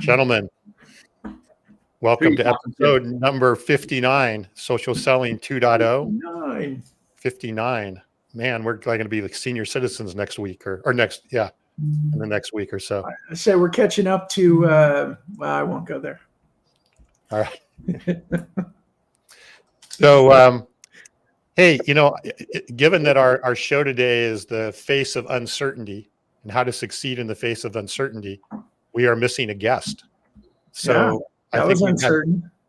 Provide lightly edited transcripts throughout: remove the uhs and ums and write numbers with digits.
Gentlemen, welcome to episode number 59, Social Selling 2.0. 59. Man, we're going to be like senior citizens next week in the next week or so. I say we're catching up to, well, I won't go there. All right. So, hey, given that our show today is the face of uncertainty and how to succeed in the face of uncertainty, we are missing a guest. So yeah,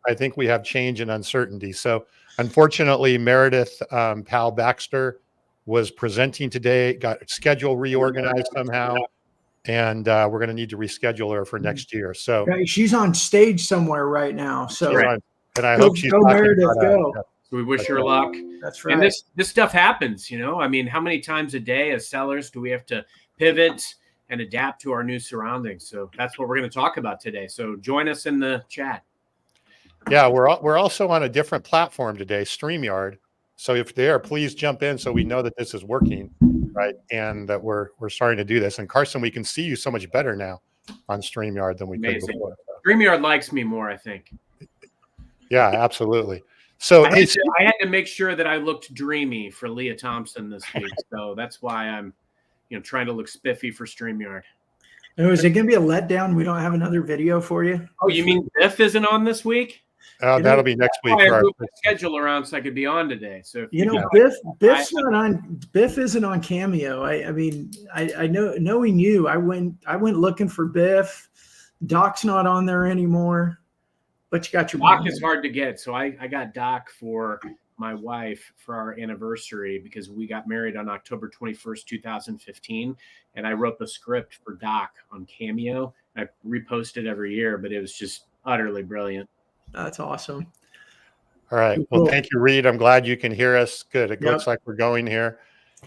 I think we have change and uncertainty. So unfortunately, Meredith Powell Baxter was presenting today, got schedule reorganized somehow, and we're going to need to reschedule her for next year. So she's on stage somewhere right now. So and I hope she's go Meredith, go. So we wish her luck. That's right. And this stuff happens, I mean, how many times a day as sellers do we have to pivot and adapt to our new surroundings? So that's what we're going to talk about today. So join us in the chat. Yeah, we're also on a different platform today, StreamYard. So if there, please jump in so we know that this is working, right? And that we're starting to do this. And Carson, we can see you so much better now on StreamYard than we could before. StreamYard likes me more, I think. Yeah, absolutely. So I had to make sure that I looked dreamy for Leah Thompson this week. So that's why I'm trying to look spiffy for StreamYard. Oh, is it going to be a letdown? We don't have another video for you? Oh, you mean Biff isn't on this week? That'll be next week. I moved my schedule around so I could be on today. So Biff's not on. Biff isn't on Cameo. I mean, I know knowing you, I went looking for Biff. Doc's not on there anymore. But you got your Doc is hard to get. So I got Doc for my wife for our anniversary because we got married on October 21st, 2015. And I wrote the script for Doc on Cameo. I repost it every year, but it was just utterly brilliant. That's awesome. All right. Well, thank you, Reed. I'm glad you can hear us. Good. It looks like we're going here.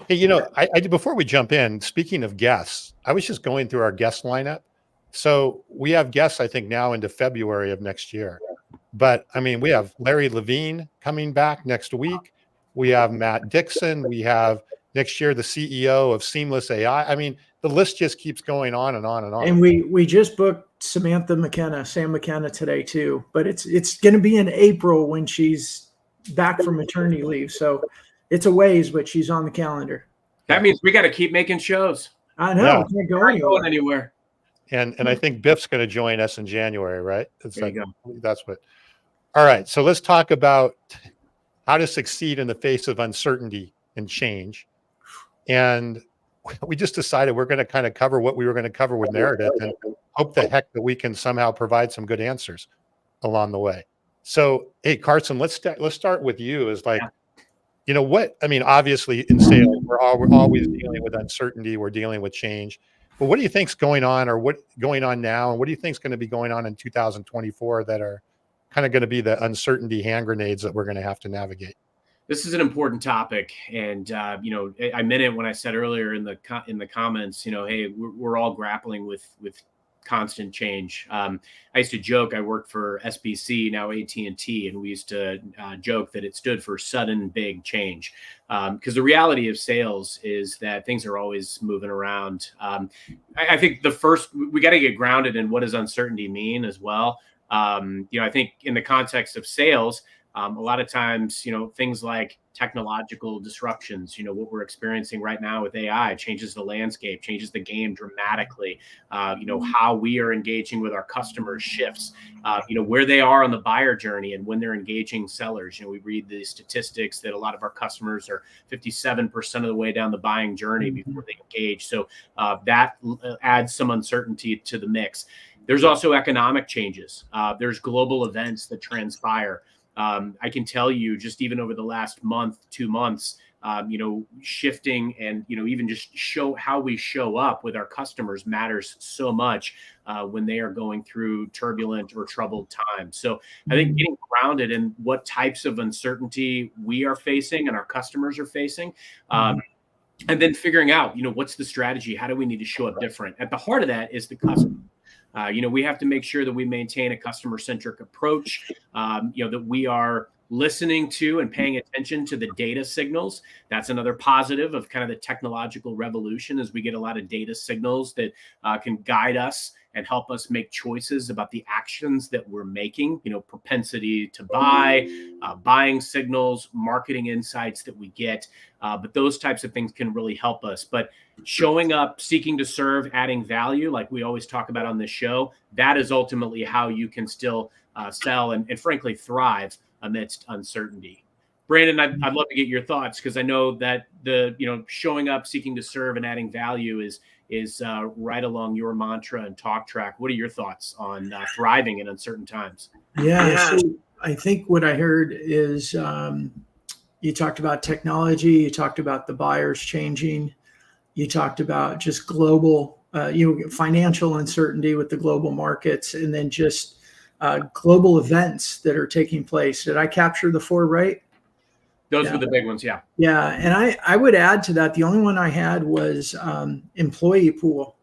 Hey, I before we jump in, speaking of guests, I was just going through our guest lineup. So we have guests, I think, now into February of next year. But I mean, we have Larry Levine coming back next week. We have Matt Dixon. We have next year the CEO of Seamless AI. I mean, the list just keeps going on and on and on. And we just booked Sam McKenna today too. But it's going to be in April when she's back from maternity leave. So it's a ways, but she's on the calendar. That means we got to keep making shows. I know. Yeah. Can't go anywhere. And I think Biff's going to join us in January, right? There you go. That's what. All right. So let's talk about how to succeed in the face of uncertainty and change. And we just decided we're going to kind of cover what we were going to cover with Meredith and hope the heck that we can somehow provide some good answers along the way. So, hey, Carson, let's start with you. Is like, what? I mean, obviously in sales, we're always dealing with uncertainty. We're dealing with change. But what do you think's going on, or what's going on now, and what do you think's going to be going on in 2024 that are kind of going to be the uncertainty hand grenades that we're going to have to navigate? This is an important topic, and I meant it when I said earlier in the comments. Hey, we're all grappling with constant change. I used to joke I worked for SBC, now AT&T, and we used to joke that it stood for sudden big change, because the reality of sales is that things are always moving around. I think we got to get grounded in what does uncertainty mean as well. I think in the context of sales, a lot of times, things like technological disruptions, what we're experiencing right now with AI changes the landscape, changes the game dramatically. How we are engaging with our customers shifts, where they are on the buyer journey and when they're engaging sellers. We read the statistics that a lot of our customers are 57% of the way down the buying journey before they engage. So that adds some uncertainty to the mix. There's also economic changes. There's global events that transpire. I can tell you just even over the last 2 months, shifting and, even just show how we show up with our customers matters so much when they are going through turbulent or troubled times. So I think getting grounded in what types of uncertainty we are facing and our customers are facing, and then figuring out, what's the strategy? How do we need to show up different? At the heart of that is the customer. We have to make sure that we maintain a customer-centric approach, that we are listening to and paying attention to the data signals. That's another positive of kind of the technological revolution, as we get a lot of data signals that can guide us and help us make choices about the actions that we're making, propensity to buy, buying signals, marketing insights that we get. But those types of things can really help us. But showing up, seeking to serve, adding value, like we always talk about on this show, that is ultimately how you can still sell and frankly thrive amidst uncertainty. Brandon, I'd love to get your thoughts, because I know that the showing up, seeking to serve, and adding value is right along your mantra and talk track. What are your thoughts on thriving in uncertain times? Yeah, so I think what I heard is you talked about technology, you talked about the buyers changing, you talked about just global, financial uncertainty with the global markets, and then just global events that are taking place. Did I capture the four right? Those were the big ones, yeah. Yeah, and I would add to that, the only one I had was employee pool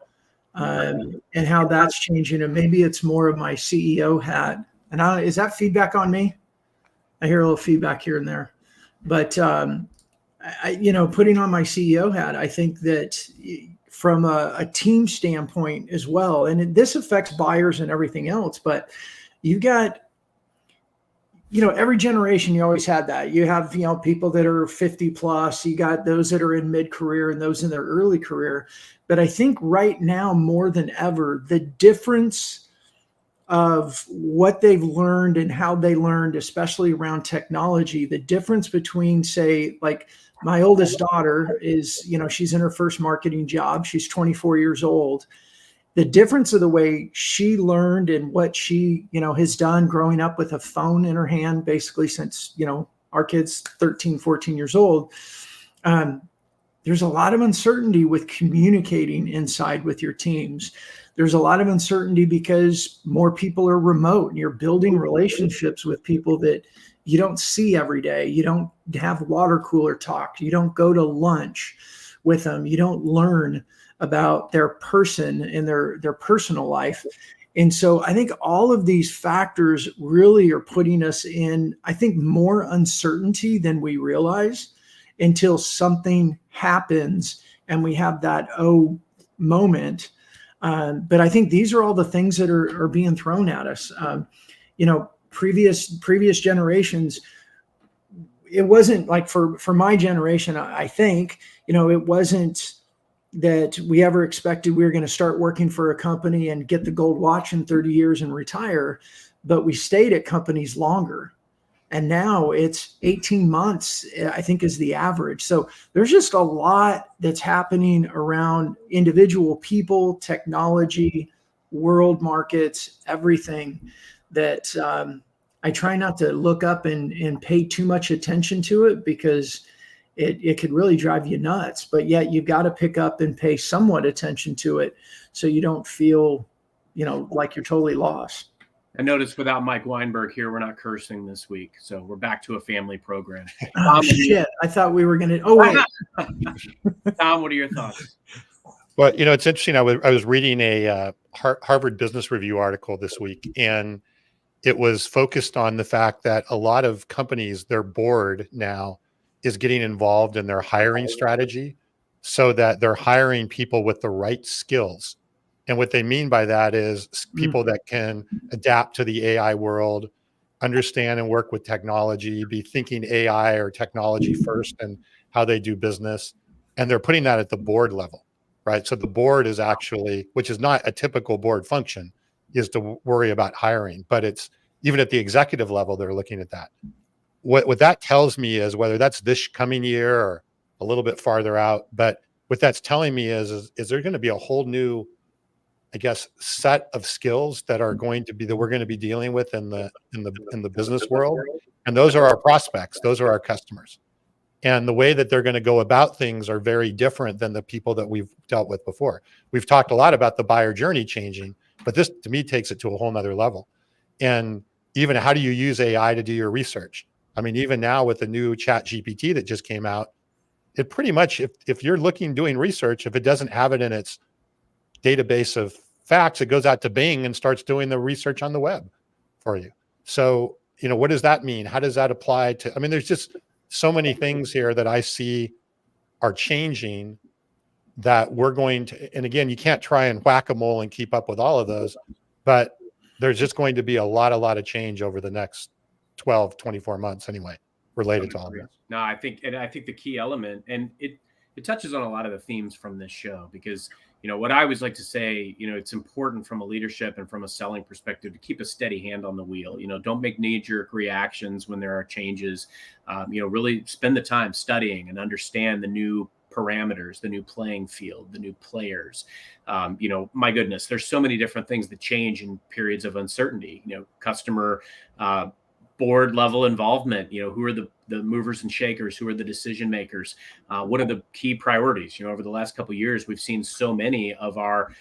and how that's changing. And maybe it's more of my CEO hat. And is that feedback on me? I hear a little feedback here and there. But, putting on my CEO hat, I think that from a team standpoint as well, and this affects buyers and everything else, but you've got, every generation, you always had that. You have, people that are 50 plus, you got those that are in mid-career and those in their early career. But I think right now, more than ever, the difference of what they've learned and how they learned, especially around technology, the difference between, say, like my oldest daughter is, she's in her first marketing job. She's 24 years old. The difference of the way she learned and what she, has done growing up with a phone in her hand, basically since, our kid's 13, 14 years old. There's a lot of uncertainty with communicating inside with your teams. There's a lot of uncertainty because more people are remote and you're building relationships with people that you don't see every day. You don't have water cooler talk. You don't go to lunch with them. You don't learn about their person and their personal life. And so I think all of these factors really are putting us in, I think, more uncertainty than we realize until something happens and we have that moment. But I think these are all the things that are being thrown at us. Previous generations, it wasn't like for my generation, I think, it wasn't that we ever expected we were going to start working for a company and get the gold watch in 30 years and retire, but we stayed at companies longer. And now it's 18 months, I think, is the average. So there's just a lot that's happening around individual people, technology, world markets, everything that I try not to look up and pay too much attention to it, because it could really drive you nuts. But yet you've got to pick up and pay somewhat attention to it so you don't feel, like you're totally lost. I noticed without Mike Weinberg here, we're not cursing this week. So we're back to a family program. Oh, shit. I thought we were going to. Oh, wait. Tom, what are your thoughts? Well, it's interesting. I was reading a Harvard Business Review article this week, and it was focused on the fact that a lot of companies, their board now is getting involved in their hiring strategy so that they're hiring people with the right skills. And what they mean by that is people that can adapt to the AI world, understand and work with technology, be thinking AI or technology first and how they do business. And they're putting that at the board level, right? So the board is actually, which is not a typical board function, is to worry about hiring, but it's even at the executive level, they're looking at that. What that tells me is, whether that's this coming year or a little bit farther out, but what that's telling me is there going to be a whole new, I guess, set of skills that are going to be, that we're going to be dealing with in the business world. And those are our prospects. Those are our customers. And the way that they're going to go about things are very different than the people that we've dealt with before. We've talked a lot about the buyer journey changing, but this to me takes it to a whole nother level. And even how do you use AI to do your research? I mean, even now with the new ChatGPT that just came out, it pretty much, if you're doing research, if it doesn't have it in its database of facts, it goes out to Bing and starts doing the research on the web for you. So what does that mean? How does that apply to, I mean, there's just so many things here that I see are changing that we're going to, and again, you can't try and whack-a-mole and keep up with all of those, but there's just going to be a lot of change over the next 12, 24 months anyway, related to all this. No, I think the key element, and it touches on a lot of the themes from this show, because what I always like to say, it's important from a leadership and from a selling perspective to keep a steady hand on the wheel. Don't make knee-jerk reactions when there are changes. Really spend the time studying and understand the new parameters, the new playing field, the new players. My goodness, there's so many different things that change in periods of uncertainty. Customer board level involvement, who are the movers and shakers, who are the decision makers, what are the key priorities. Over the last couple of years, we've seen so many of our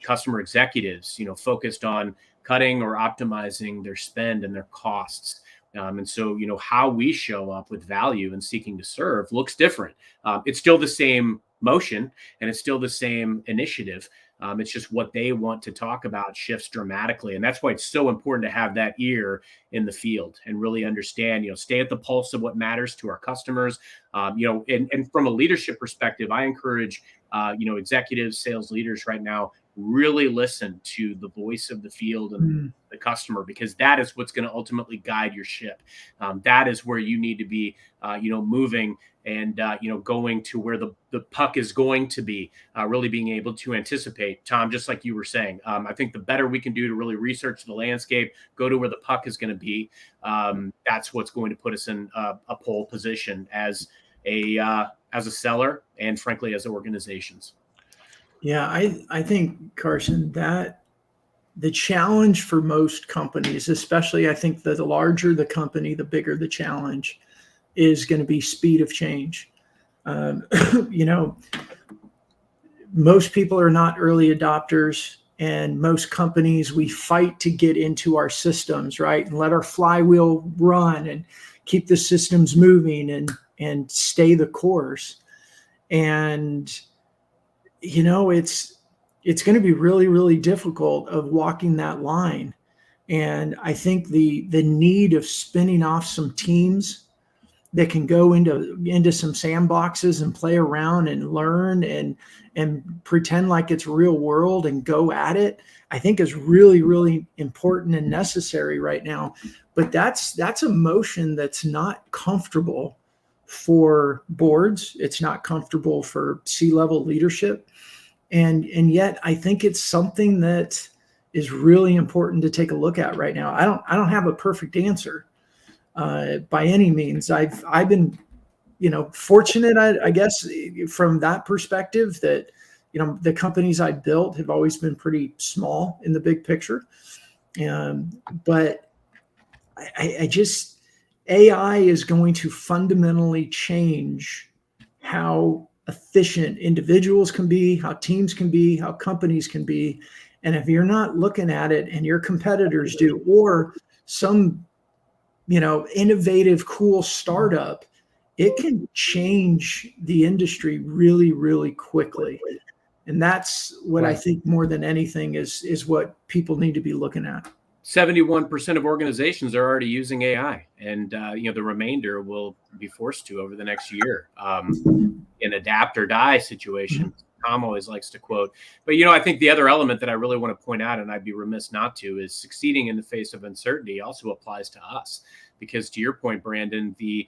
customer executives focused on cutting or optimizing their spend and their costs. And so, how we show up with value and seeking to serve looks different. It's still the same motion and it's still the same initiative. It's just what they want to talk about shifts dramatically. And that's why it's so important to have that ear in the field and really understand, stay at the pulse of what matters to our customers. And from a leadership perspective, I encourage, executives, sales leaders right now, really listen to the voice of the field and the customer, because that is what's going to ultimately guide your ship. That is where you need to be, moving and, going to where the puck is going to be, really being able to anticipate. Tom, just like you were saying, I think the better we can do to really research the landscape, go to where the puck is going to be, that's what's going to put us in a pole position as a seller and frankly, as organizations. Yeah, I think, Carson, that the challenge for most companies, especially I think the larger the company, the bigger the challenge, is going to be speed of change. Most people are not early adopters, and most companies, we fight to get into our systems, right? And let our flywheel run and keep the systems moving and stay the course. And it's going to be really, really difficult of walking that line. And I think the need of spinning off some teams that can go into some sandboxes and play around and learn and pretend like it's real world and go at it, I think is really, really important and necessary right now. But that's a motion that's not comfortable for boards. It's not comfortable for C-level leadership. And yet I think it's something that is really important to take a look at right now. I don't have a perfect answer by any means. I've been, fortunate, I guess, from that perspective that, the companies I built have always been pretty small in the big picture. But I just, AI is going to fundamentally change how efficient individuals can be, how teams can be, how companies can be. And if you're not looking at it and your competitors do, or some, innovative, cool startup, it can change the industry really, really quickly. And that's what I think more than anything is what people need to be looking at. 71% of organizations are already using AI, and the remainder will be forced to over the next year. An adapt or die situation, Tom always likes to quote. But I think the other element that I really want to point out, and I'd be remiss not to, is succeeding in the face of uncertainty also applies to us. Because to your point, Brandon, the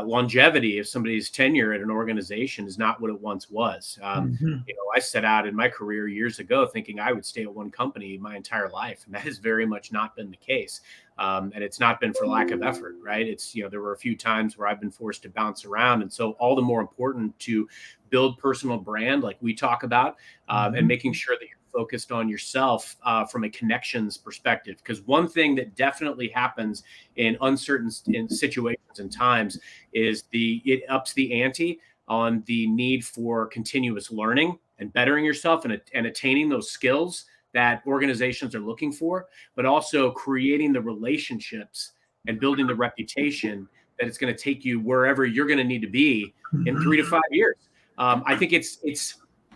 longevity of somebody's tenure at an organization is not what it once was. I set out in my career years ago thinking I would stay at one company my entire life, and that has very much not been the case. And it's not been for lack of effort, right? It's, there were a few times where I've been forced to bounce around. And so all the more important to build personal brand, like we talk about, and making sure that you're focused on yourself from a connections perspective. Because one thing that definitely happens in uncertain situations and times is it ups the ante on the need for continuous learning and bettering yourself and attaining those skills that organizations are looking for, but also creating the relationships and building the reputation that it's going to take you wherever you're going to need to be in 3 to 5 years. I think it's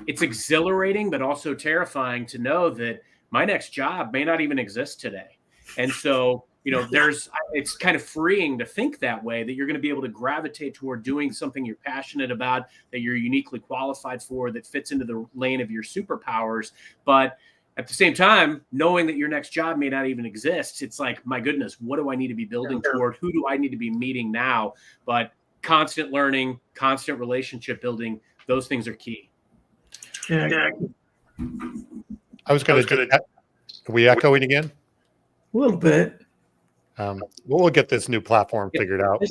exhilarating, but also terrifying to know that my next job may not even exist today. And so it's kind of freeing to think that way, that you're going to be able to gravitate toward doing something you're passionate about, that you're uniquely qualified for, that fits into the lane of your superpowers. But at the same time, knowing that your next job may not even exist, it's like, my goodness, what do I need to be building toward? Who do I need to be meeting now? But constant learning, constant relationship building, those things are key. Yeah. I was going to. Are we echoing again? A little bit. We'll get this new platform figured out.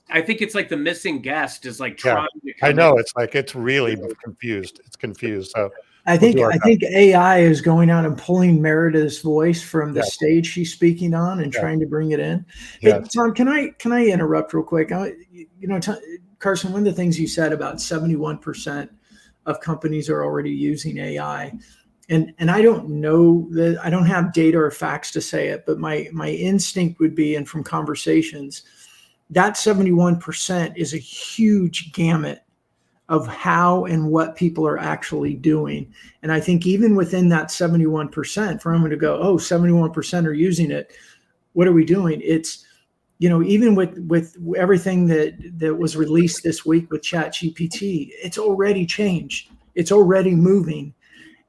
I think it's like the missing guest is like trying to. I know, it's like it's really confused. It's confused. So I think AI is going out and pulling Meredith's voice from the stage she's speaking on and trying to bring it in. Hey, Tom, can I interrupt real quick? Carson, one of the things you said about 71% of companies are already using AI. And I don't know that, I don't have data or facts to say it, but my instinct would be, and from conversations, that 71% is a huge gamut of how and what people are actually doing. And I think even within that 71%, for someone to go, oh, 71% are using it, what are we doing? It's, even with everything that was released this week with ChatGPT, it's already changed. It's already moving.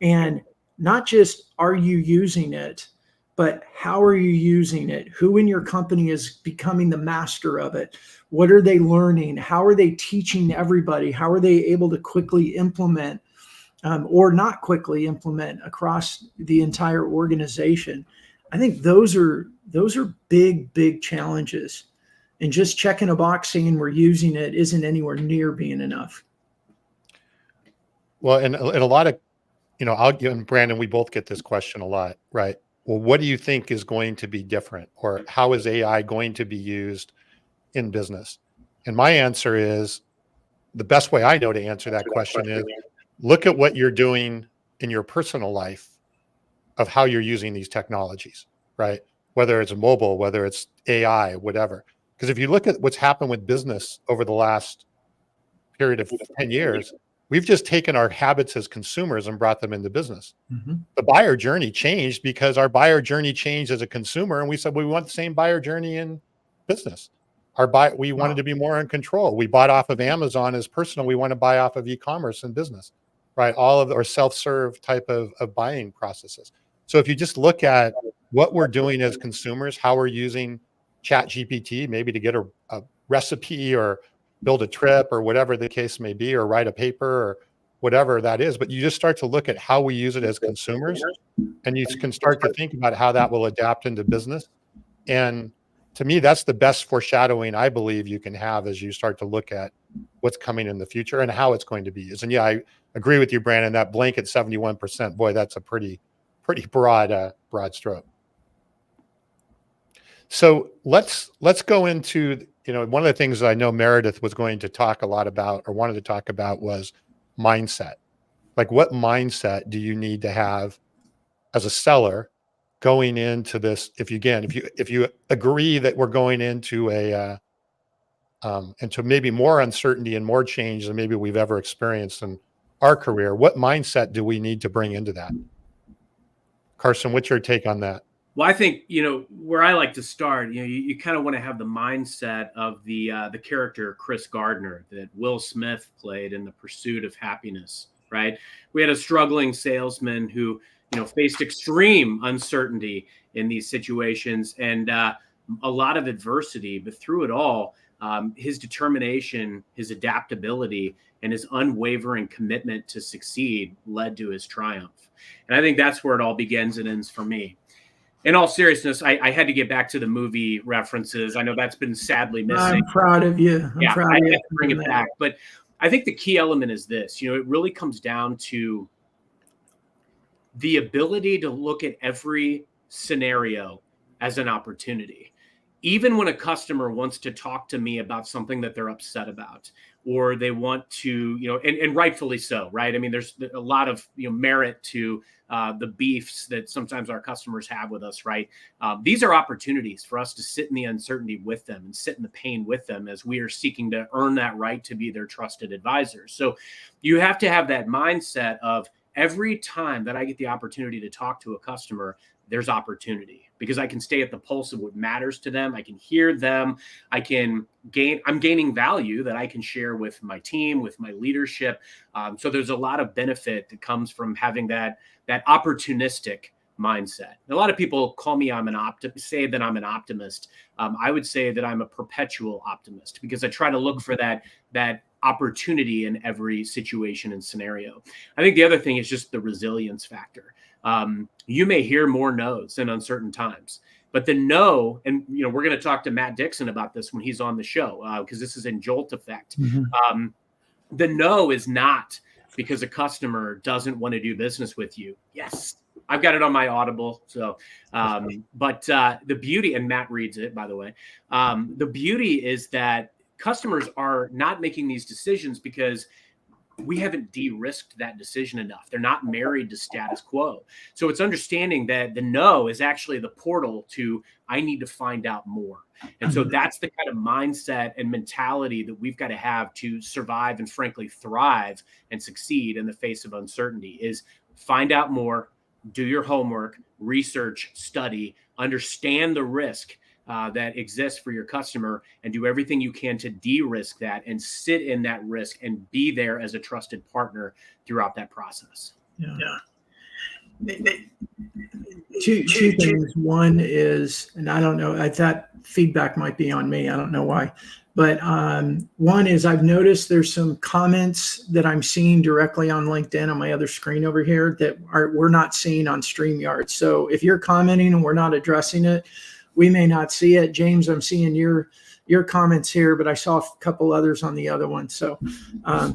And not just are you using it, but how are you using it? Who in your company is becoming the master of it? What are they learning? How are they teaching everybody? How are they able to quickly implement or not quickly implement across the entire organization? I think those are big challenges. And just checking a box saying we're using it isn't anywhere near being enough. Well, and a lot of, and Brandon, we both get this question a lot, right? Well, what do you think is going to be different, or how is AI going to be used in business? And my answer is, the best way I know to answer that question is, look at what you're doing in your personal life of how you're using these technologies, right? Whether it's mobile, whether it's AI, whatever. Because if you look at what's happened with business over the last period of 10 years, we've just taken our habits as consumers and brought them into business. Mm-hmm. The buyer journey changed because our buyer journey changed as a consumer. And we said, we want the same buyer journey in business. We wanted to be more in control. We bought off of Amazon as personal. We want to buy off of e-commerce and business, right? All of our self-serve type of buying processes. So if you just look at what we're doing as consumers, how we're using ChatGPT, maybe to get a recipe or build a trip or whatever the case may be, or write a paper or whatever that is. But you just start to look at how we use it as consumers, and you can start to think about how that will adapt into business. And to me, that's the best foreshadowing I believe you can have as you start to look at what's coming in the future and how it's going to be used. And yeah, I agree with you, Brandon, that blanket 71%, boy, that's a pretty broad stroke. So let's go into, one of the things that I know Meredith was going to talk a lot about, or wanted to talk about, was mindset. Like, what mindset do you need to have as a seller going into this? If you agree that we're going into into maybe more uncertainty and more change than maybe we've ever experienced in our career, what mindset do we need to bring into that? Carson, what's your take on that? Well, I think, where I like to start, you kind of want to have the mindset of the character Chris Gardner that Will Smith played in The Pursuit of Happiness, right? We had a struggling salesman who, faced extreme uncertainty in these situations and a lot of adversity, but through it all, his determination, his adaptability, and his unwavering commitment to succeed led to his triumph. And I think that's where it all begins and ends for me. In all seriousness, I had to get back to the movie references. I know that's been sadly missing. I'm proud of you. I had to bring it back. But I think the key element is this. It really comes down to the ability to look at every scenario as an opportunity. Even when a customer wants to talk to me about something that they're upset about, or they want to, and rightfully so, right? I mean, there's a lot of merit to the beefs that sometimes our customers have with us, right? These are opportunities for us to sit in the uncertainty with them and sit in the pain with them as we are seeking to earn that right to be their trusted advisors. So you have to have that mindset of every time that I get the opportunity to talk to a customer, there's opportunity because I can stay at the pulse of what matters to them. I can hear them. I'm gaining value that I can share with my team, with my leadership. So there's a lot of benefit that comes from having that opportunistic mindset. A lot of people call me say that I'm an optimist. I would say that I'm a perpetual optimist because I try to look for that opportunity in every situation and scenario. I think the other thing is just the resilience factor. You may hear more no's in uncertain times, but the no, and we're going to talk to Matt Dixon about this when he's on the show because this is in Jolt effect. Mm-hmm. The no is not because a customer doesn't want to do business with you. Yes, I've got it on my Audible. So, but the beauty, and Matt reads it, by the way, the beauty is that customers are not making these decisions because we haven't de-risked that decision enough. They're not married to status quo. So it's understanding that the no is actually the portal to, I need to find out more. And so that's the kind of mindset and mentality that we've got to have to survive and frankly thrive and succeed in the face of uncertainty is find out more, do your homework, research, study, understand the risk that exists for your customer and do everything you can to de-risk that and sit in that risk and be there as a trusted partner throughout that process. Yeah. Two things. One is, and I don't know, that feedback might be on me. I don't know why. But one is I've noticed there's some comments that I'm seeing directly on LinkedIn on my other screen over here that we're not seeing on StreamYard. So if you're commenting and we're not addressing it, we may not see it. James, I'm seeing your comments here, but I saw a couple others on the other one. So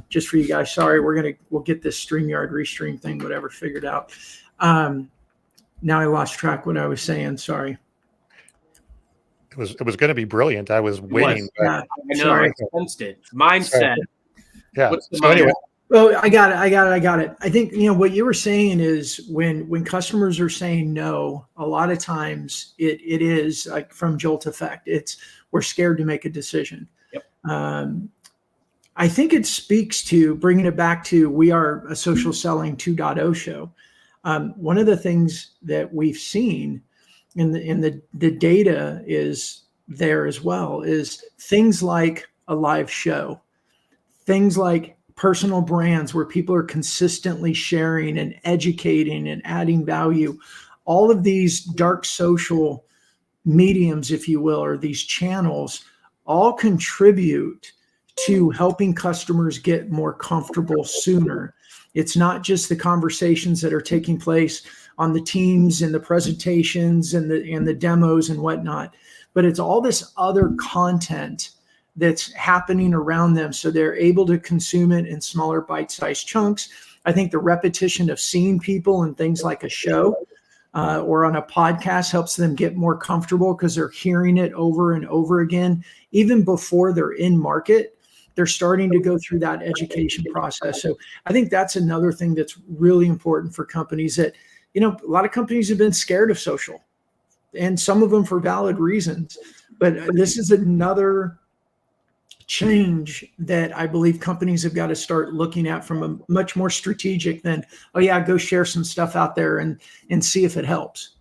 just for you guys, sorry, we'll get this StreamYard restream thing, whatever, figured out. Now I lost track what I was saying. Sorry. It was going to be brilliant. I was waiting. I know. Sorry. I sensed it. Mindset. Yeah. So anyway. Oh, I got it. I think, what you were saying is when customers are saying no, a lot of times it is like from Jolt effect. We're scared to make a decision. Yep. I think it speaks to bringing it back to, we are a social selling 2.0 show. One of the things that we've seen in the data is there as well is things like a live show, things like personal brands where people are consistently sharing and educating and adding value. All of these dark social mediums, if you will, or these channels all contribute to helping customers get more comfortable sooner. It's not just the conversations that are taking place on the teams and the presentations and the demos and whatnot, but it's all this other content that's happening around them. So they're able to consume it in smaller bite-sized chunks. I think the repetition of seeing people and things like a show or on a podcast helps them get more comfortable because they're hearing it over and over again. Even before they're in market, they're starting to go through that education process. So I think that's another thing that's really important for companies that, a lot of companies have been scared of social and some of them for valid reasons, but this is another change that I believe companies have got to start looking at from a much more strategic than, oh yeah, go share some stuff out there and see if it helps.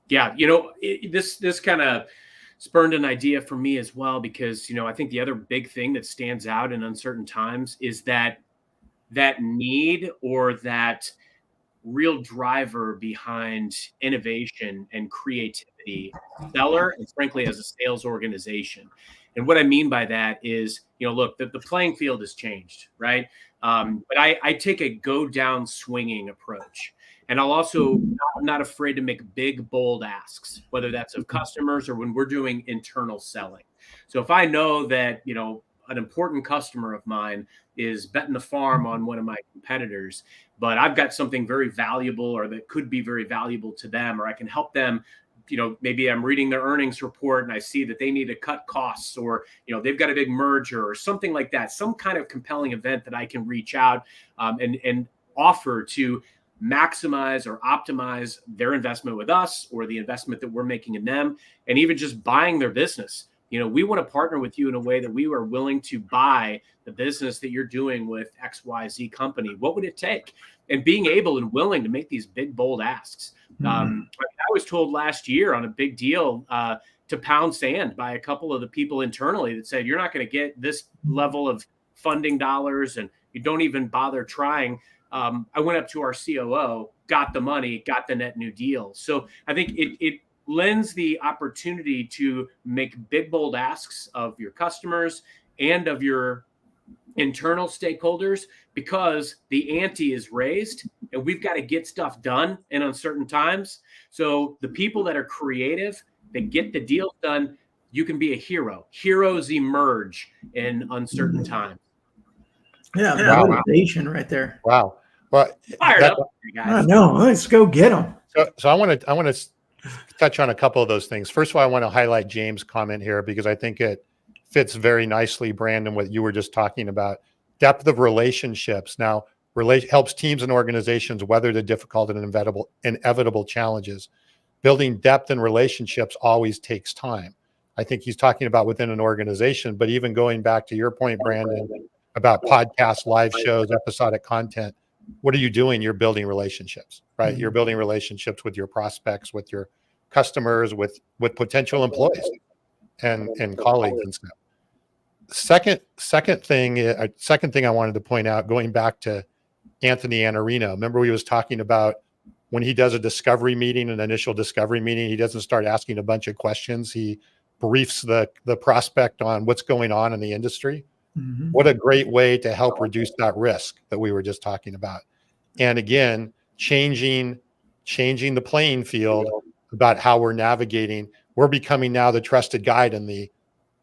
Yeah. This kind of spurned an idea for me as well, because, I think the other big thing that stands out in uncertain times is that need or that real driver behind innovation and creativity, seller, and frankly, as a sales organization. And what I mean by that is, look, the playing field has changed, right? But I take a go down swinging approach. And I'll also, I'm not afraid to make big, bold asks, whether that's of customers or when we're doing internal selling. So if I know that, an important customer of mine is betting the farm on one of my competitors, but I've got something very valuable or that could be very valuable to them, or I can help them, maybe I'm reading their earnings report and I see that they need to cut costs, or, they've got a big merger or something like that, some kind of compelling event that I can reach out and offer to maximize or optimize their investment with us or the investment that we're making in them, and even just buying their business. We want to partner with you in a way that we are willing to buy the business that you're doing with XYZ company. What would it take? And being able and willing to make these big, bold asks. I was told last year on a big deal to pound sand by a couple of the people internally that said, you're not going to get this level of funding dollars and you don't even bother trying. I went up to our COO, got the money, got the net new deal. So I think it lends the opportunity to make big, bold asks of your customers and of your internal stakeholders, because the ante is raised and we've got to get stuff done in uncertain times. So the people that are creative, that get the deal done, you can be a hero. Heroes emerge in uncertain times. Yeah, motivation right there. Wow. Well, Fired up, you guys. No, let's go get them. So I want to touch on a couple of those things. First of all, I want to highlight James' comment here because I think it fits very nicely, Brandon, what you were just talking about. Depth of relationships now helps teams and organizations weather the difficult and inevitable challenges. Building depth in relationships always takes time. I think he's talking about within an organization, but even going back to your point, Brandon, about podcasts, live shows, episodic content, what are you doing? You're building relationships, right? Mm-hmm. You're building relationships with your prospects, with your customers, with potential employees and colleagues and stuff. Second thing I wanted to point out, going back to Anthony Iannarino. Remember we was talking about when he does a discovery meeting, an initial discovery meeting, he doesn't start asking a bunch of questions. He briefs the prospect on what's going on in the industry. Mm-hmm. What a great way to help reduce that risk that we were just talking about. And again, changing the playing field about how we're navigating. We're becoming now the trusted guide in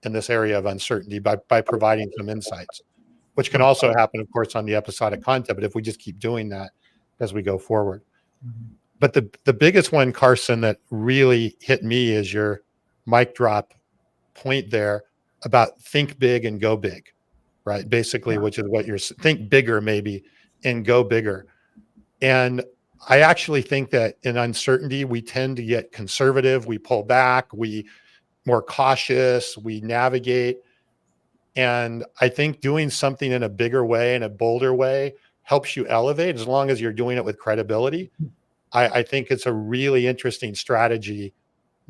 this area of uncertainty by providing some insights, which can also happen, of course, on the episodic content. But if we just keep doing that as we go forward. Mm-hmm. But the biggest one, Carson, that really hit me is your mic drop point there about think big and go big, right? Basically, which is what you're think bigger maybe and go bigger. And I actually think that in uncertainty, we tend to get conservative. We pull back, we more cautious, we navigate. And I think doing something in a bigger way, in a bolder way, helps you elevate as long as you're doing it with credibility. I think it's a really interesting strategy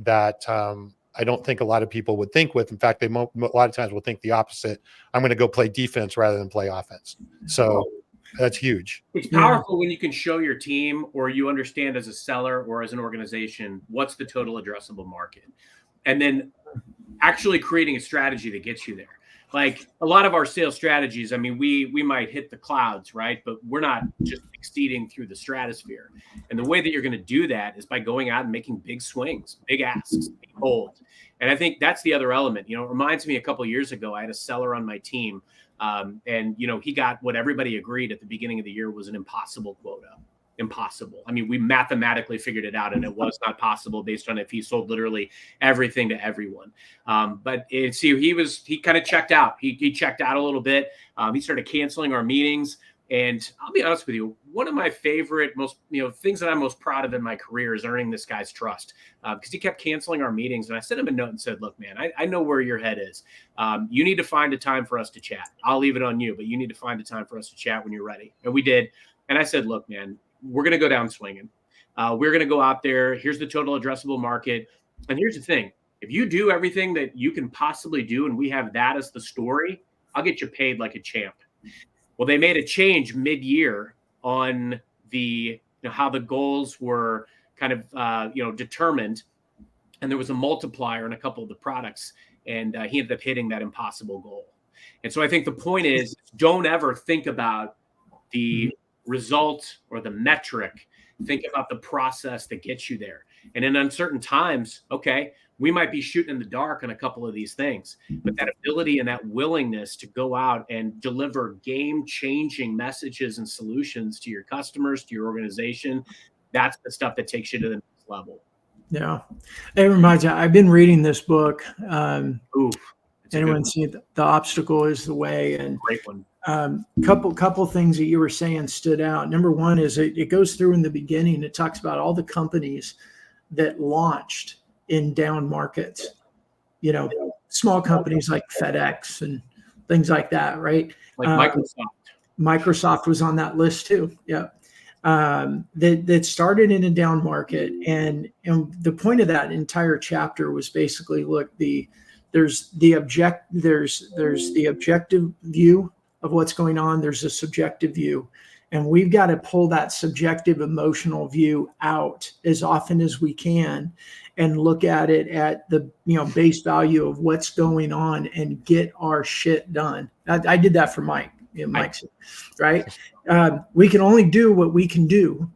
that I don't think a lot of people would think with. In fact, a lot of times will think the opposite. I'm going to go play defense rather than play offense. So that's huge. It's powerful when you can show your team or you understand as a seller or as an organization, what's the total addressable market? And then actually creating a strategy that gets you there. Like a lot of our sales strategies, I mean, we might hit the clouds, right? But we're not just exceeding through the stratosphere. And the way that you're going to do that is by going out and making big swings, big asks, big bold. And I think that's the other element. It reminds me a couple of years ago, I had a seller on my team. And he got what everybody agreed at the beginning of the year was an impossible quota. Impossible. I mean, we mathematically figured it out, and it was not possible based on if he sold literally everything to everyone. But he kind of checked out. He checked out a little bit. He started canceling our meetings. And I'll be honest with you, one of my favorite, most things that I'm most proud of in my career is earning this guy's trust, because he kept canceling our meetings. And I sent him a note and said, "Look, man, I know where your head is. You need to find a time for us to chat. I'll leave it on you, but you need to find a time for us to chat when you're ready." And we did. And I said, "Look, man, we're going to go down swinging. We're going to go out there. Here's the total addressable market. And here's the thing. If you do everything that you can possibly do and we have that as the story, I'll get you paid like a champ." Well, they made a change mid-year on the how the goals were kind of determined. And there was a multiplier in a couple of the products. And he ended up hitting that impossible goal. And so I think the point is, don't ever think about the result or the metric. Think about the process that gets you there. And in uncertain times, we might be shooting in the dark on a couple of these things, but that ability and that willingness to go out and deliver game-changing messages and solutions to your customers, to your organization, that's the stuff that takes you to the next level. Yeah. It reminds me, I've been reading this book. Anyone see The Obstacle is the Way? And great one. Couple things that you were saying stood out. Number one is it goes through in the beginning. It talks about all the companies that launched in down markets, small companies like FedEx and things like that, right? Like Microsoft. Microsoft was on that list too. Yeah. That started in a down market. And the point of that entire chapter was basically, look, there's the objective view of what's going on. There's a subjective view. And we've got to pull that subjective emotional view out as often as we can and look at it at the base value of what's going on and get our shit done. I did that for Mike. Mike's right. We can only do what we can do.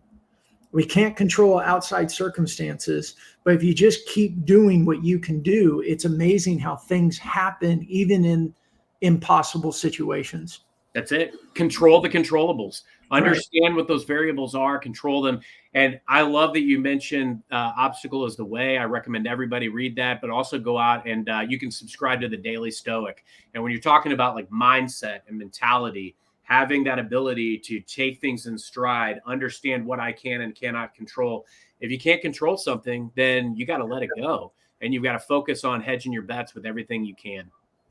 We can't control outside circumstances, but if you just keep doing what you can do, it's amazing how things happen, even in impossible situations. That's it. Control the controllables. Understand what those variables are, control them. And I love that you mentioned Obstacle is the Way. I recommend everybody read that, but also go out and you can subscribe to the Daily Stoic. And when you're talking about like mindset and mentality, having that ability to take things in stride, understand what I can and cannot control. If you can't control something, then you got to let it go. And you've got to focus on hedging your bets with everything you can.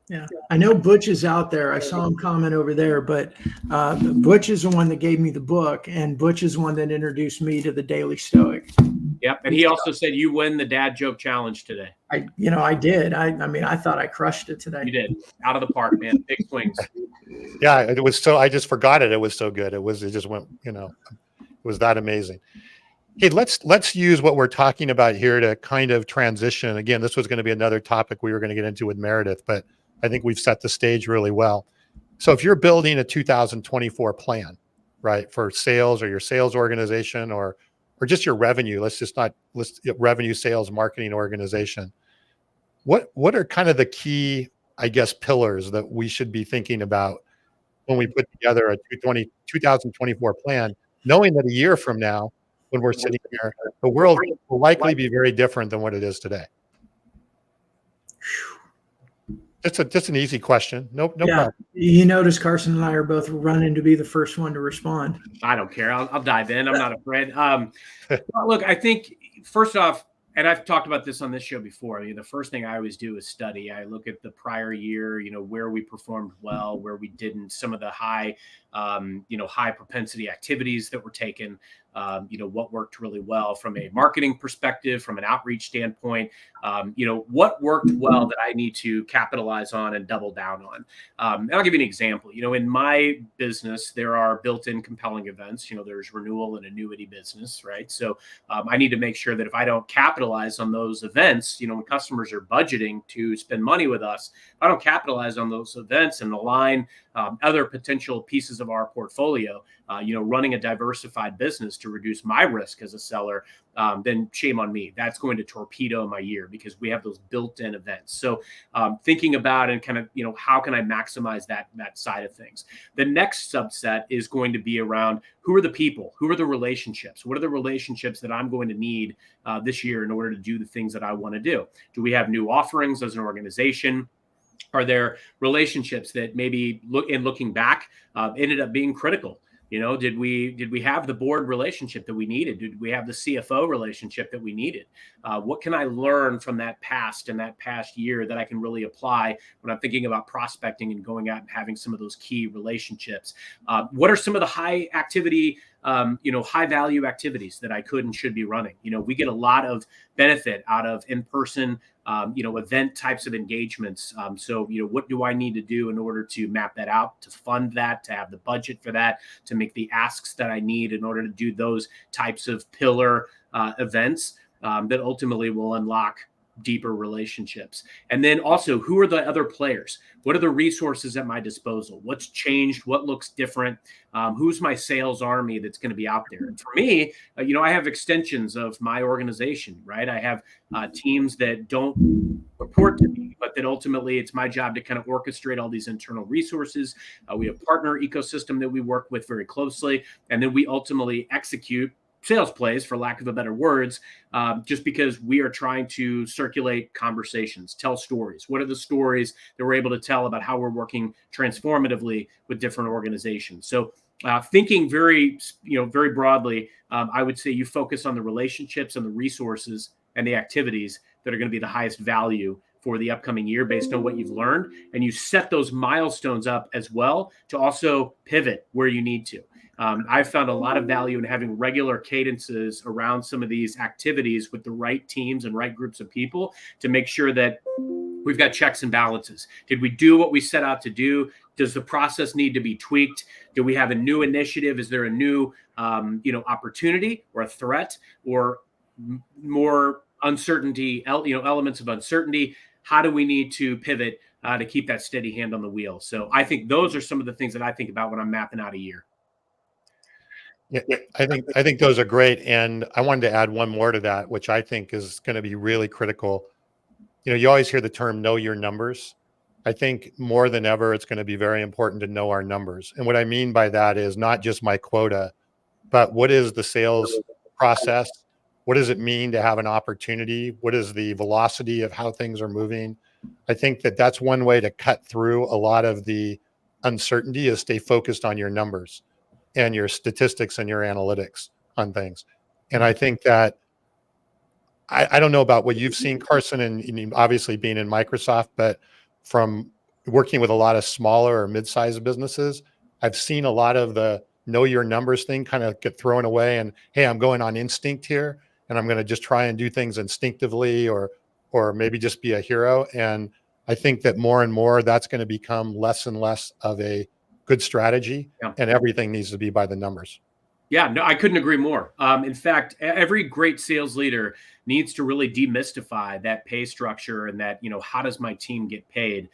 Yeah, I know Butch is out there. I saw him comment over there, but Butch is the one that gave me the book, and Butch is the one that introduced me to the Daily Stoic. Yep, and he also said you win the dad joke challenge today. I did. I mean, I thought I crushed it today. You did. Out of the park, man. Big swings. Yeah, it was so. I just forgot it. It was so good. It just went. It was that amazing. Hey, let's use what we're talking about here to kind of transition. Again, this was going to be another topic we were going to get into with Meredith, but I think we've set the stage really well. So if you're building a 2024 plan, right, for sales or your sales organization or just your revenue, revenue, sales, marketing organization, what are kind of the key, I guess, pillars that we should be thinking about when we put together a 2024 plan, knowing that a year from now, when we're sitting here, the world will likely be very different than what it is today? It's just an easy question. No problem. You notice Carson and I are both running to be the first one to respond. I don't care. I'll dive in. I'm not afraid. Look, I think first off, and I've talked about this on this show before. I mean, the first thing I always do is study. I look at the prior year, where we performed well, where we didn't, some of the high propensity activities that were taken, what worked really well from a marketing perspective, from an outreach standpoint, what worked well that I need to capitalize on and double down on. And I'll give you an example. In my business, there are built-in compelling events. There's renewal and annuity business, right? So I need to make sure that if I don't capitalize on those events, when customers are budgeting to spend money with us, if I don't capitalize on those events and align other potential pieces of our portfolio, running a diversified business to reduce my risk as a seller, then shame on me. That's going to torpedo my year because we have those built-in events. So thinking about and kind of, how can I maximize that side of things? The next subset is going to be around who are the people, who are the relationships? What are the relationships that I'm going to need this year in order to do the things that I want to do? Do we have new offerings as an organization? Are there relationships that maybe looking back ended up being critical? Did we have the board relationship that we needed? Did we have the CFO relationship that we needed? What can I learn from that past and that past year that I can really apply when I'm thinking about prospecting and going out and having some of those key relationships? What are some of the high activity, high value activities that I could and should be running? We get a lot of benefit out of in-person, event types of engagements. So, what do I need to do in order to map that out, to fund that, to have the budget for that, to make the asks that I need in order to do those types of pillar events that ultimately will unlock deeper relationships? And then also, who are the other players? What are the resources at my disposal? What's changed? What looks different? Who's my sales army that's going to be out there? And for me, I have extensions of my organization, right? I have teams that don't report to me, but that ultimately it's my job to kind of orchestrate all these internal resources. We have partner ecosystem that we work with very closely, and then we ultimately execute sales plays, for lack of a better words, just because we are trying to circulate conversations, tell stories. What are the stories that we're able to tell about how we're working transformatively with different organizations? So thinking very broadly, I would say you focus on the relationships and the resources and the activities that are going to be the highest value for the upcoming year based on what you've learned. And you set those milestones up as well to also pivot where you need to. I've found a lot of value in having regular cadences around some of these activities with the right teams and right groups of people to make sure that we've got checks and balances. Did we do what we set out to do? Does the process need to be tweaked? Do we have a new initiative? Is there a new opportunity or a threat or more uncertainty, elements of uncertainty? How do we need to pivot to keep that steady hand on the wheel? So I think those are some of the things that I think about when I'm mapping out a year. Yeah, I think those are great. And I wanted to add one more to that, which I think is going to be really critical. You always hear the term know your numbers. I think more than ever, it's going to be very important to know our numbers. And what I mean by that is not just my quota, but what is the sales process? What does it mean to have an opportunity? What is the velocity of how things are moving? I think that that's one way to cut through a lot of the uncertainty is stay focused on your numbers and your statistics and your analytics on things. And I think that I don't know about what you've seen, Carson, and obviously being in Microsoft, but from working with a lot of smaller or mid-sized businesses, I've seen a lot of the know your numbers thing kind of get thrown away. And hey, I'm going on instinct here, and I'm going to just try and do things instinctively, or maybe just be a hero. And I think that more and more that's going to become less and less of a good strategy, and everything needs to be by the numbers. Yeah, no, I couldn't agree more. In fact, every great sales leader needs to really demystify that pay structure and that, how does my team get paid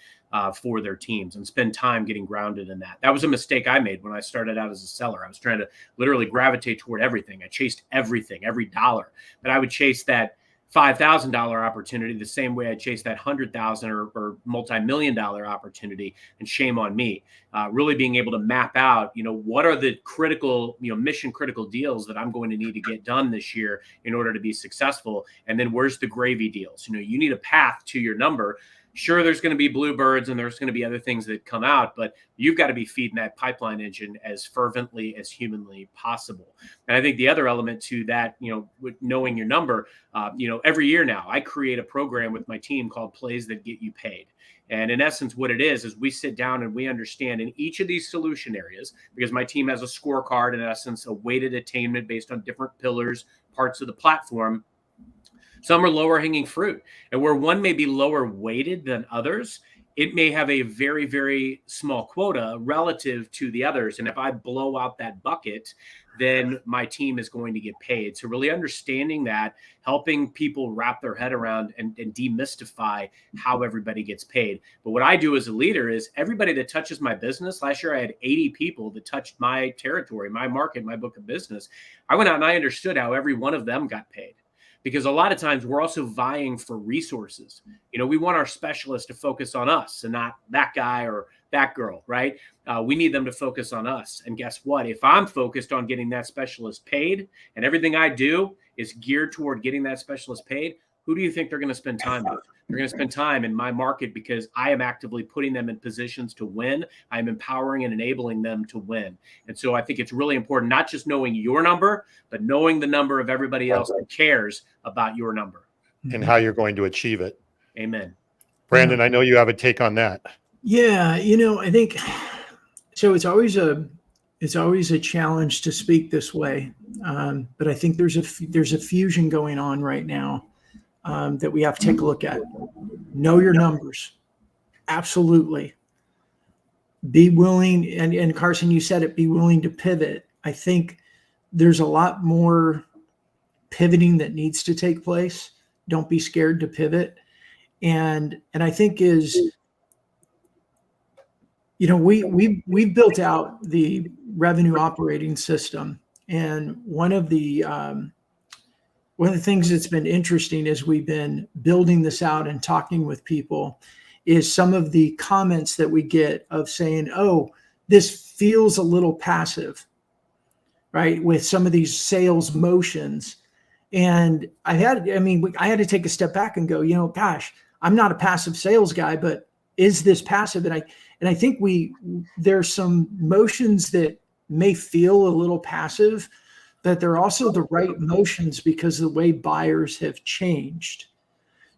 for their teams, and spend time getting grounded in that. That was a mistake I made when I started out as a seller. I was trying to literally gravitate toward everything. I chased everything, every dollar, but I would chase that $5,000 opportunity the same way I chased that $100,000 or multi-million dollar opportunity, and shame on me. Really being able to map out, what are the critical, mission critical deals that I'm going to need to get done this year in order to be successful, and then where's the gravy deals? You need a path to your number. Sure, there's going to be bluebirds and there's going to be other things that come out, but you've got to be feeding that pipeline engine as fervently as humanly possible. And I think the other element to that, with knowing your number, every year now I create a program with my team called Plays That Get You Paid. And in essence, what it is we sit down and we understand in each of these solution areas, because my team has a scorecard, in essence, a weighted attainment based on different pillars, parts of the platform. Some are lower hanging fruit, and where one may be lower weighted than others, it may have a very, very small quota relative to the others. And if I blow out that bucket, then my team is going to get paid. So really understanding that, helping people wrap their head around and demystify how everybody gets paid. But what I do as a leader is everybody that touches my business, last year I had 80 people that touched my territory, my market, my book of business. I went out and I understood how every one of them got paid. Because a lot of times we're also vying for resources. We want our specialists to focus on us and not that guy or that girl, right? We need them to focus on us. And guess what? If I'm focused on getting that specialist paid and everything I do is geared toward getting that specialist paid, who do you think they're going to spend time with? They're going to spend time in my market because I am actively putting them in positions to win. I am empowering and enabling them to win. And so I think it's really important, not just knowing your number, but knowing the number of everybody else that cares about your number. And how you're going to achieve it. Amen. Brandon, I know you have a take on that. Yeah, I think so. It's always a challenge to speak this way, but I think there's a fusion going on right now that we have to take a look at. Know your numbers, absolutely. Be willing, and Carson, you said it. Be willing to pivot. I think there's a lot more pivoting that needs to take place. Don't be scared to pivot, and I think we've built out the revenue operating system, and one of the things that's been interesting as we've been building this out and talking with people is some of the comments that we get of saying, oh, this feels a little passive, right? With some of these sales motions. And I had to take a step back and go, gosh, I'm not a passive sales guy, but is this passive? And I think there's some motions that may feel a little passive, but they're also the right motions because of the way buyers have changed.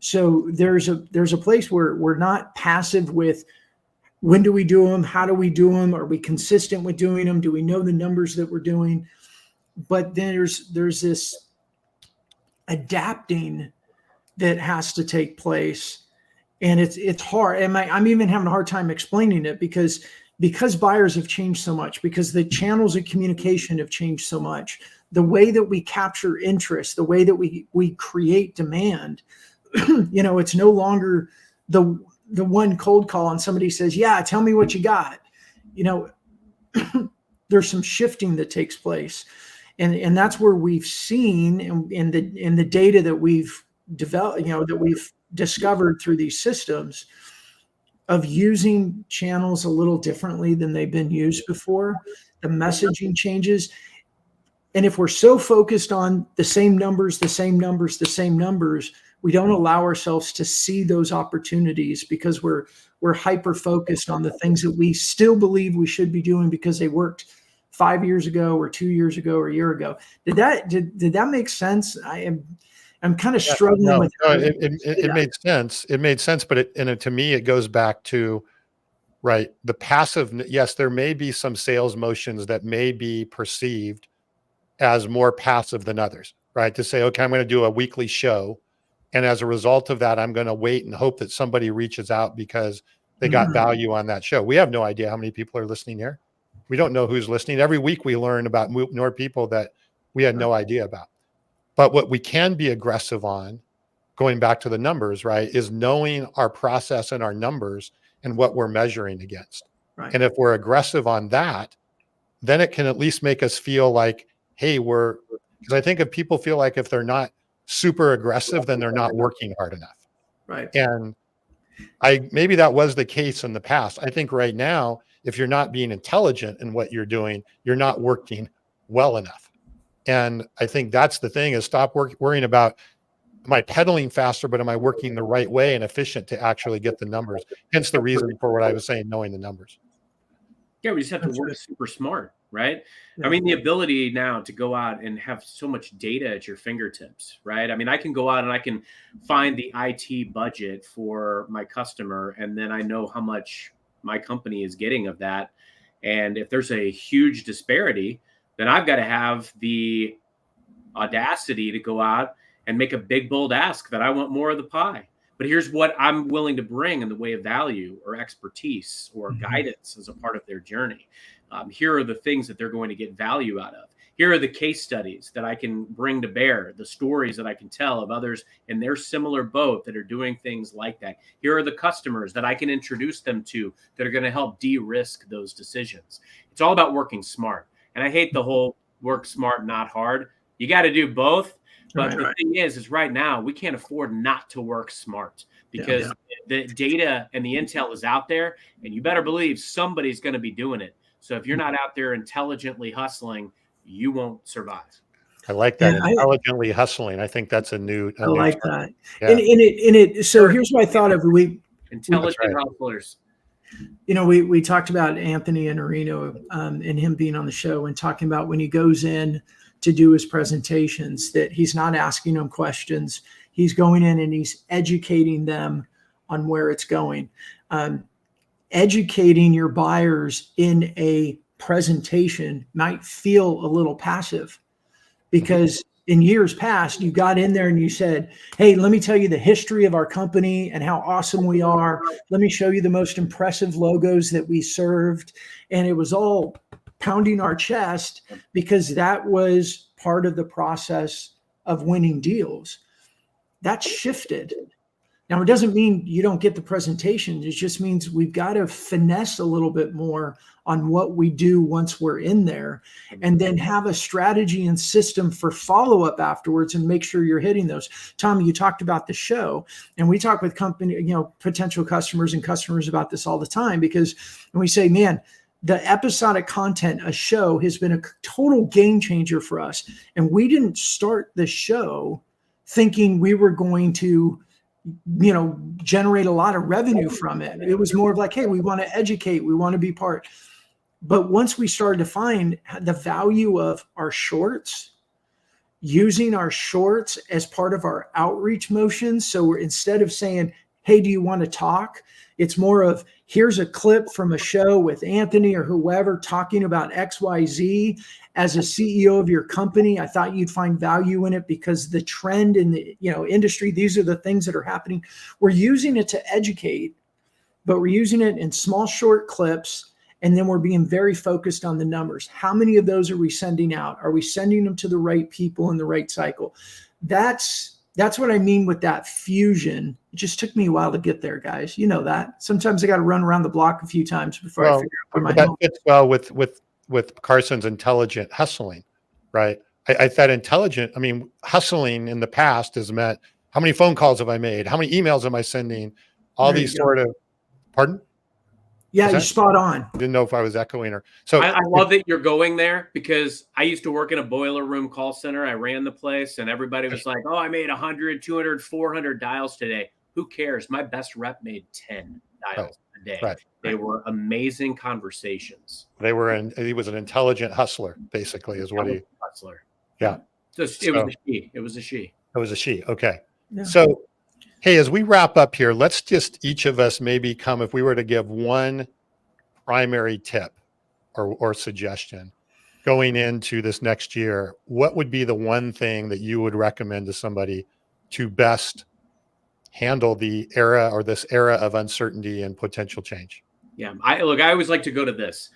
So there's a place where we're not passive with when do we do them? How do we do them? Are we consistent with doing them? Do we know the numbers that we're doing? But there's this adapting that has to take place. And it's hard. And I'm even having a hard time explaining it because buyers have changed so much, because the channels of communication have changed so much. The way that we capture interest, the way that we create demand, it's no longer the one cold call and somebody says, yeah, tell me what you got. There's some shifting that takes place. And that's where we've seen in the data that we've developed, that we've discovered through these systems, of using channels a little differently than they've been used before. The messaging changes. And if we're so focused on the same numbers, we don't allow ourselves to see those opportunities because we're hyper focused on the things that we still believe we should be doing because they worked 5 years ago or 2 years ago or a year ago. Did that make sense? I'm kind of struggling with it made sense. It made sense, but to me, it goes back to, right, the passive. Yes, there may be some sales motions that may be perceived as more passive than others, right? To say, okay, I'm going to do a weekly show, and as a result of that, I'm going to wait and hope that somebody reaches out because they got value on that show. We have no idea how many people are listening here. We don't know who's listening. Every week we learn about more people that we had no idea about. But what we can be aggressive on, going back to the numbers, right, is knowing our process and our numbers and what we're measuring against. Right. And if we're aggressive on that, then it can at least make us feel like, hey, because I think if people feel like if they're not super aggressive, then they're not working hard enough. Right. And maybe that was the case in the past. I think right now, if you're not being intelligent in what you're doing, you're not working well enough. And I think that's the thing, is stop worrying about, am I pedaling faster, but am I working the right way and efficient to actually get the numbers? Hence the reason for what I was saying, knowing the numbers. Yeah, we just have to work super smart, right? Yeah. I mean, the ability now to go out and have so much data at your fingertips, right? I mean, I can go out and I can find the IT budget for my customer, and then I know how much my company is getting of that. And if there's a huge disparity, then I've got to have the audacity to go out and make a big, bold ask that I want more of the pie. But here's what I'm willing to bring in the way of value or expertise or guidance as a part of their journey. Here are the things that they're going to get value out of. Here are the case studies that I can bring to bear, the stories that I can tell of others in their similar boat that are doing things like that. Here are the customers that I can introduce them to that are going to help de-risk those decisions. It's all about working smart. And I hate the whole work smart, not hard. You got to do both. But the thing is right now, we can't afford not to work smart because the data and the intel is out there, and you better believe somebody's going to be doing it. So if you're not out there intelligently hustling, you won't survive. I like that. Intelligently hustling. I think that's a new like term. that. Yeah. So here's what I thought of. Intelligent hustlers. We talked about Anthony Iannarino and him being on the show and talking about when he goes in to do his presentations, that he's not asking them questions. He's going in and he's educating them on where it's going. Educating your buyers in a presentation might feel a little passive because in years past, you got in there and you said, hey, let me tell you the history of our company and how awesome we are. Let me show you the most impressive logos that we served. And it was all pounding our chest because that was part of the process of winning deals. That shifted. Now, it doesn't mean you don't get the presentation. It just means we've got to finesse a little bit more on what we do once we're in there, and then have a strategy and system for follow-up afterwards and make sure you're hitting those. Tommy, you talked about the show, and we talk with potential customers and customers about this all the time, because when we say, man, the episodic content, a show has been a total game changer for us. And we didn't start the show thinking we were going to generate a lot of revenue from it. It was more of like, hey, we want to educate, we want to be part. But once we started to find the value of our shorts using our shorts as part of our outreach motions. So instead of saying, hey, do you want to talk? It's more of, here's a clip from a show with Anthony or whoever talking about XYZ. As a CEO of your company, I thought you'd find value in it because the trend in the industry, these are the things that are happening. We're using it to educate, but we're using it in small, short clips. And then we're being very focused on the numbers. How many of those are we sending out? Are we sending them to the right people in the right cycle? That's what I mean with that fusion. It just took me a while to get there, guys. You know that. Sometimes I got to run around the block a few times before I figure out where that fits well with Carson's intelligent hustling, right? I thought intelligent, I mean, hustling in the past has meant how many phone calls have I made? How many emails am I sending? All these sort of, pardon? Yeah, you're spot on. Didn't know if I was echoing her. So I love that you're going there, because I used to work in a boiler room call center. I ran the place and everybody was like, oh, I made 100, 200, 400 dials today. Who cares? My best rep made 10 dials a day. Right. They were amazing conversations. he was an intelligent hustler, basically, is what he. Hustler. Yeah. It was a she. It was a she. It was a she. Okay. Yeah. So, hey, as we wrap up here, let's just each of us maybe if we were to give one primary tip or suggestion going into this next year, what would be the one thing that you would recommend to somebody to best handle the era or this era of uncertainty and potential change? Yeah. I always like to go to this.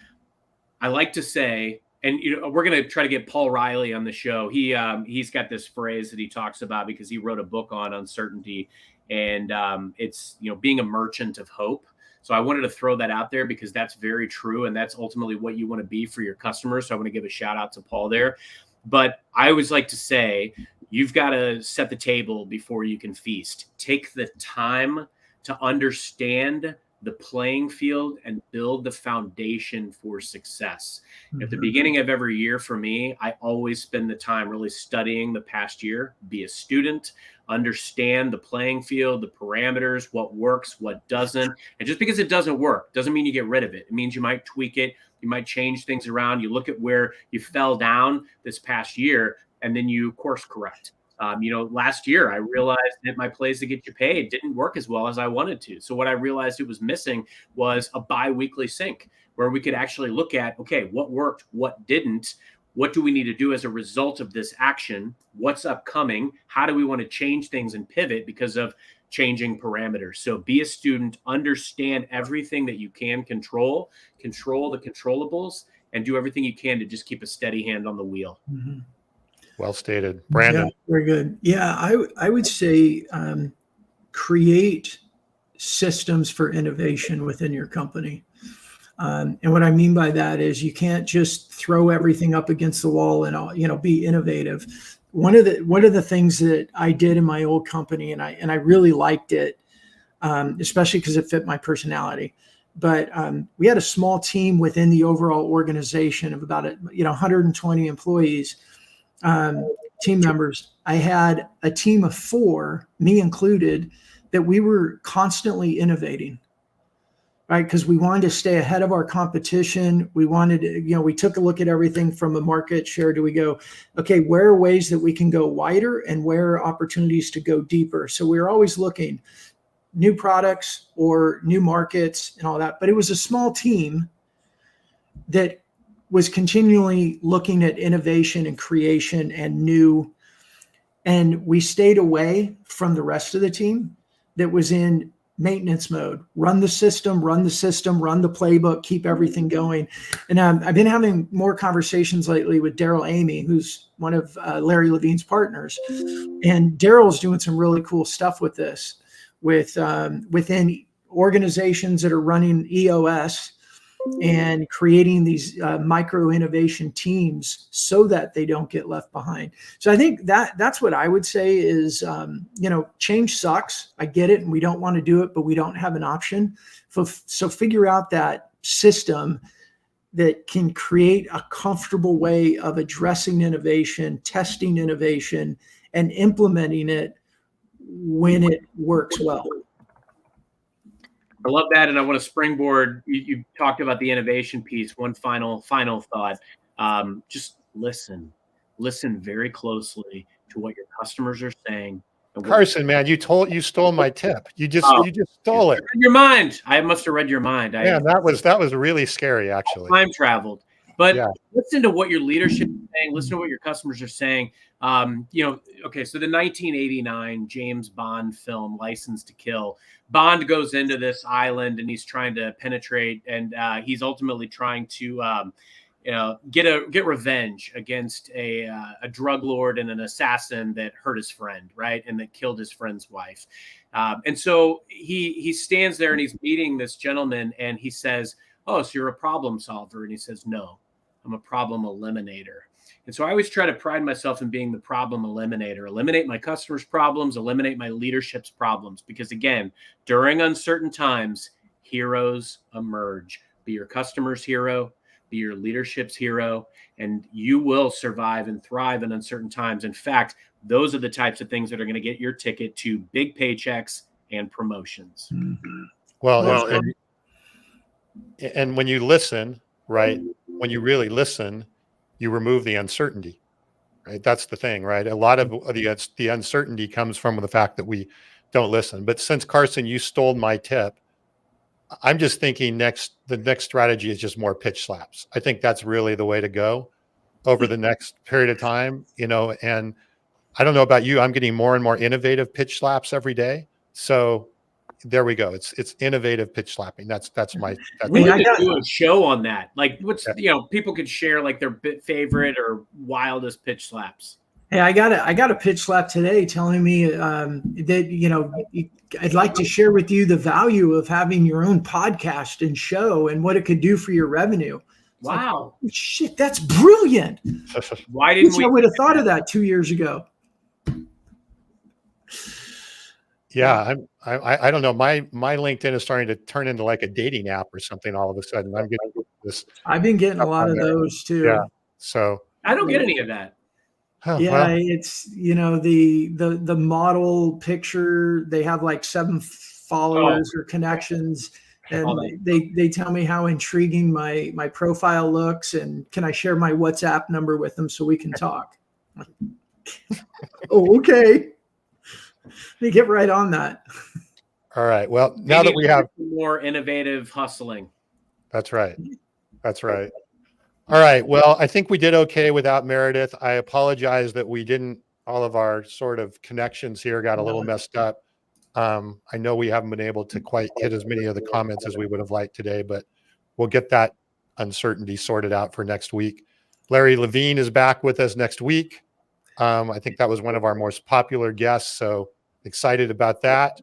I like to say, and we're going to try to get Paul Riley on the show. He's got this phrase that he talks about because he wrote a book on uncertainty, and it's being a merchant of hope. So I wanted to throw that out there because that's very true, and that's ultimately what you want to be for your customers. So I want to give a shout out to Paul there. But I always like to say, you've got to set the table before you can feast. Take the time to understand the playing field and build the foundation for success. Mm-hmm. At the beginning of every year for me, I always spend the time really studying the past year, be a student, understand the playing field, the parameters, what works, what doesn't. And just because it doesn't work doesn't mean you get rid of it. It means you might tweak it. You might change things around. You look at where you fell down this past year, and then you course correct. Last year I realized that my plays to get you paid didn't work as well as I wanted to. So what I realized it was missing was a bi-weekly sync where we could actually look at, okay, what worked, what didn't, what do we need to do as a result of this action? What's upcoming? How do we want to change things and pivot because of changing parameters? So be a student, understand everything that you can control the controllables, and do everything you can to just keep a steady hand on the wheel. Mm-hmm. Well stated. Brandon. Yeah, very good. Yeah, I would say create systems for innovation within your company. And what I mean by that is you can't just throw everything up against the wall and be innovative. One of the things that I did in my old company, and I really liked it, especially because it fit my personality. But we had a small team within the overall organization of about 120 employees. Team members. I had a team of 4, me included, that we were constantly innovating, right? Because we wanted to stay ahead of our competition. We wanted to, we took a look at everything from a market share. Do we go, okay, where are ways that we can go wider and where are opportunities to go deeper? So we were always looking new products or new markets and all that. But it was a small team that was continually looking at innovation and creation and new. And we stayed away from the rest of the team that was in maintenance mode. Run the system, run the playbook, keep everything going. And I've been having more conversations lately with Daryl Amy, who's one of Larry Levine's partners. And Daryl's doing some really cool stuff with this, within organizations that are running EOS, and creating these micro innovation teams so that they don't get left behind. So I think that's what I would say is, change sucks. I get it. And we don't want to do it, but we don't have an option. So figure out that system that can create a comfortable way of addressing innovation, testing innovation, and implementing it when it works well. I love that, and I want to springboard. You talked about the innovation piece. One final thought. Just listen. listen very closely to what your customers are saying. And what- Carson, man, you stole my tip. You just stole it. Read your mind. I must have read your mind. Man, that was really scary, actually. Time traveled. But Yeah. listen to what your leadership is saying. Listen to what your customers are saying. Okay, so the 1989 James Bond film, License to Kill, Bond goes into this island and he's trying to penetrate, and he's ultimately trying to get revenge against a drug lord and an assassin that hurt his friend, right, and that killed his friend's wife. And so he stands there and he's meeting this gentleman, and he says, "Oh, so you're a problem solver?" And he says, "No, I'm a problem eliminator." And so I always try to pride myself in being the problem eliminator, eliminate my customers' problems, eliminate my leadership's problems. Because again, during uncertain times, heroes emerge. Be your customer's hero, be your leadership's hero, and you will survive and thrive in uncertain times. In fact, those are the types of things that are going to get your ticket to big paychecks and promotions. Well, and when you listen, right, when you really listen, you remove the uncertainty, right? That's the thing, right? A lot of the uncertainty comes from the fact that we don't listen. But since, Carson, you stole my tip, I'm just thinking the next strategy is just more pitch slaps. I think that's really the way to go over the next period of time, and I don't know about you, I'm getting more and more innovative pitch slaps every day. So there we go. It's innovative pitch slapping. That's We Hey, need to do a show on that. Like, people could share like their favorite or wildest pitch slaps. Hey, I got a pitch slap today telling me that I'd like to share with you the value of having your own podcast and show and what it could do for your revenue. Wow. Like, shit, that's brilliant. Why didn't I would have thought of that 2 years ago. Yeah, I don't know. My LinkedIn is starting to turn into like a dating app or something all of a sudden. I'm getting this. I've been getting a lot of those too. Yeah. So I don't get any of that. It's the model picture. They have like 7 followers or connections, and they tell me how intriguing my profile looks, and can I share my WhatsApp number with them so we can talk? Oh, okay. They get right on that. All right. Well, now that we have more innovative hustling. That's right. All right. Well, I think we did okay without Meredith. I apologize that we didn't, all of our sort of connections here got a little messed up. I know we haven't been able to quite hit as many of the comments as we would have liked today, but we'll get that uncertainty sorted out for next week. Larry Levine is back with us next week. I think that was one of our most popular guests, so excited about that.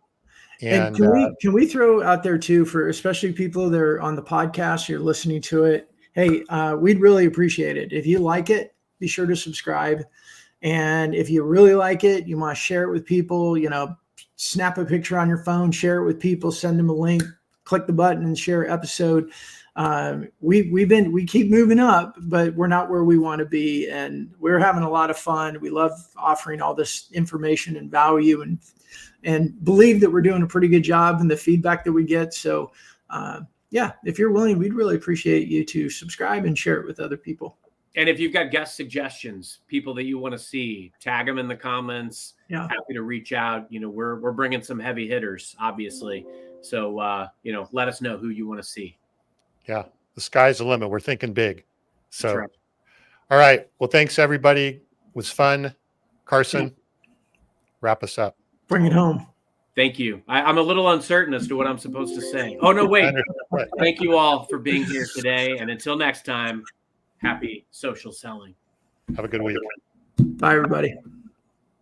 And can we throw out there too, for especially people that are on the podcast, you're listening to it. Hey, we'd really appreciate it. If you like it, be sure to subscribe. And if you really like it, you want to share it with people, snap a picture on your phone, share it with people, send them a link, click the button and share episode. We keep moving up, but we're not where we want to be. And we're having a lot of fun. We love offering all this information and value, and believe that we're doing a pretty good job in the feedback that we get. So, if you're willing, we'd really appreciate you to subscribe and share it with other people. And if you've got guest suggestions, people that you want to see, tag them in the comments. Yeah. Happy to reach out. We're bringing some heavy hitters, obviously. So, let us know who you want to see. Yeah, the sky's the limit. We're thinking big. So, That's right. All right. Well, thanks everybody. It was fun. Carson, wrap us up. Bring it home. Thank you. I'm a little uncertain as to what I'm supposed to say. Oh, no, wait. Thank you all for being here today. And until next time, happy social selling. Have a good week. Bye, everybody.